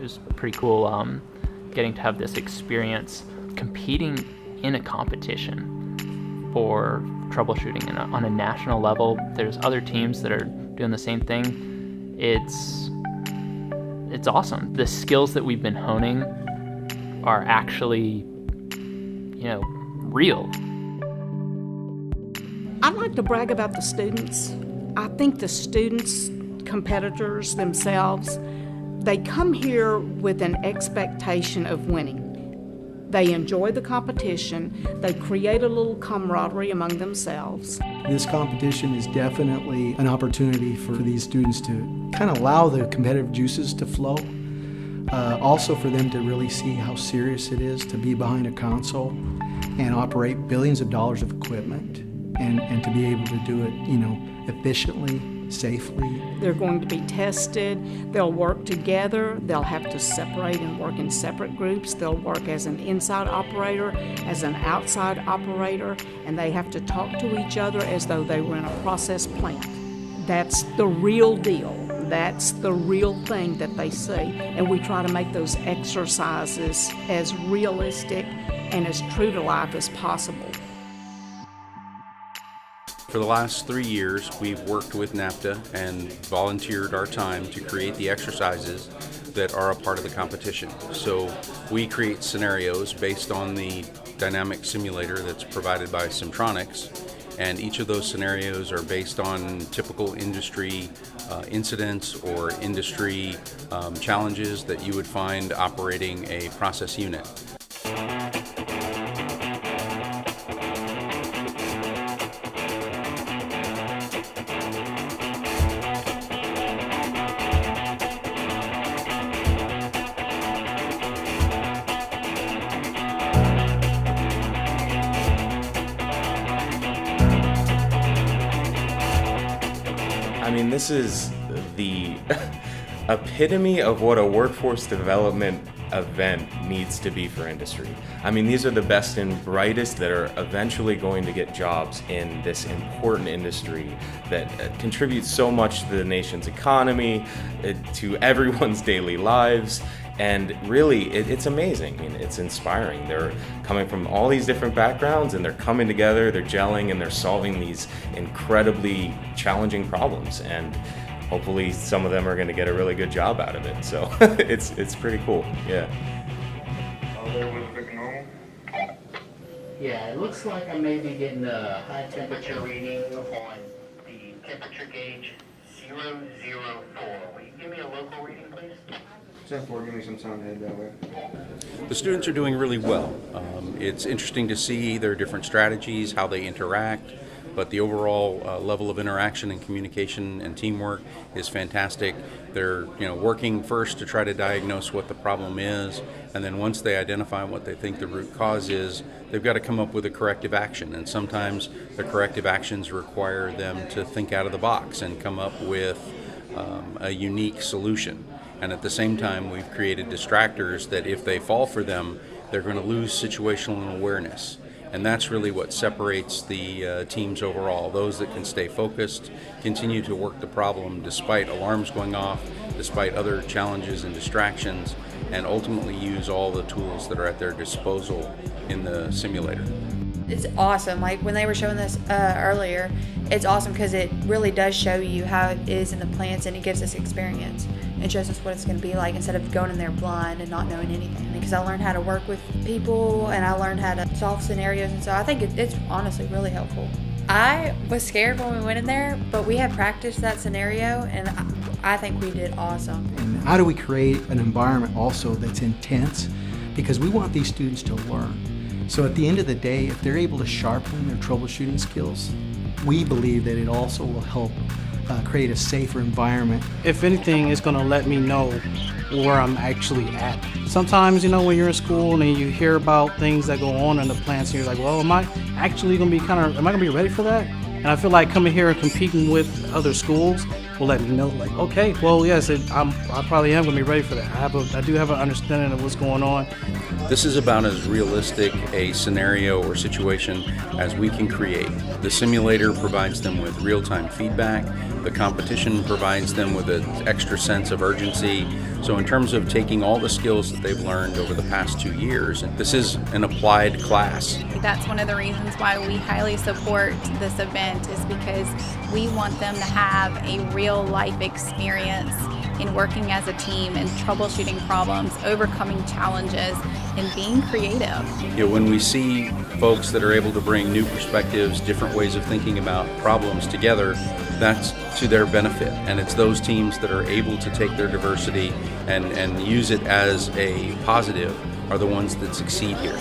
was pretty cool getting to have this experience competing in a competition for troubleshooting on a national level. There's other teams that are doing the same thing. It's awesome. The skills that we've been honing are actually, real. I'd like to brag about the students. I think the students, competitors themselves, they come here with an expectation of winning. They enjoy the competition. They create a little camaraderie among themselves. This competition is definitely an opportunity for these students to kind of allow the competitive juices to flow. Also for them to really see how serious it is to be behind a console and operate billions of dollars of equipment and to be able to do it, efficiently, safely. They're going to be tested. They'll work together. They'll have to separate and work in separate groups. They'll work as an inside operator, as an outside operator, and they have to talk to each other as though they were in a process plant. That's the real deal. That's the real thing that they see. And we try to make those exercises as realistic and as true to life as possible. For the last 3 years, we've worked with NAPTA and volunteered our time to create the exercises that are a part of the competition. So we create scenarios based on the dynamic simulator that's provided by Simtronics, and each of those scenarios are based on typical industry incidents or industry challenges that you would find operating a process unit. I mean, this is the epitome of what a workforce development event needs to be for industry. I mean, these are the best and brightest that are eventually going to get jobs in this important industry that contributes so much to the nation's economy, to everyone's daily lives. And really, it's amazing. I mean, it's inspiring. They're coming from all these different backgrounds and they're coming together, they're gelling, and they're solving these incredibly challenging problems. And hopefully some of them are going to get a really good job out of it. So it's pretty cool, yeah. Yeah, it looks like I may be getting a high temperature reading on the temperature gauge 004. Will you give me a local reading, please? 10-4, give me some sound head that way. The students are doing really well. It's interesting to see their different strategies, how they interact, but the overall level of interaction and communication and teamwork is fantastic. They're working first to try to diagnose what the problem is, and then once they identify what they think the root cause is, they've got to come up with a corrective action. And sometimes the corrective actions require them to think out of the box and come up with a unique solution. And at the same time, we've created distractors that if they fall for them, they're going to lose situational awareness. And that's really what separates the teams overall. Those that can stay focused, continue to work the problem despite alarms going off, despite other challenges and distractions, and ultimately use all the tools that are at their disposal in the simulator. It's awesome. Like when they were showing this earlier, it's awesome because it really does show you how it is in the plants, and it gives us experience. It shows us what it's going to be like instead of going in there blind and not knowing anything. Because I learned how to work with people and I learned how to solve scenarios, and so I think it's honestly really helpful. I was scared when we went in there, but we had practiced that scenario, and I think we did awesome. And how do we create an environment also that's intense? Because we want these students to learn. So at the end of the day, if they're able to sharpen their troubleshooting skills, we believe that it also will help create a safer environment. If anything, it's going to let me know where I'm actually at. Sometimes, when you're in school and you hear about things that go on in the plants, and you're like, well, am I actually going to be am I going to be ready for that? And I feel like coming here and competing with other schools will let me know, like, okay, well, yes, I probably am going to be ready for that. I do have an understanding of what's going on. This is about as realistic a scenario or situation as we can create. The simulator provides them with real-time feedback The competition provides them with an extra sense of urgency. So in terms of taking all the skills that they've learned over the past 2 years, this is an applied class. That's one of the reasons why we highly support this event, is because we want them to have a real life experience in working as a team and troubleshooting problems, overcoming challenges, and being creative. When we see folks that are able to bring new perspectives, different ways of thinking about problems together, that's to their benefit. And it's those teams that are able to take their diversity and use it as a positive are the ones that succeed here.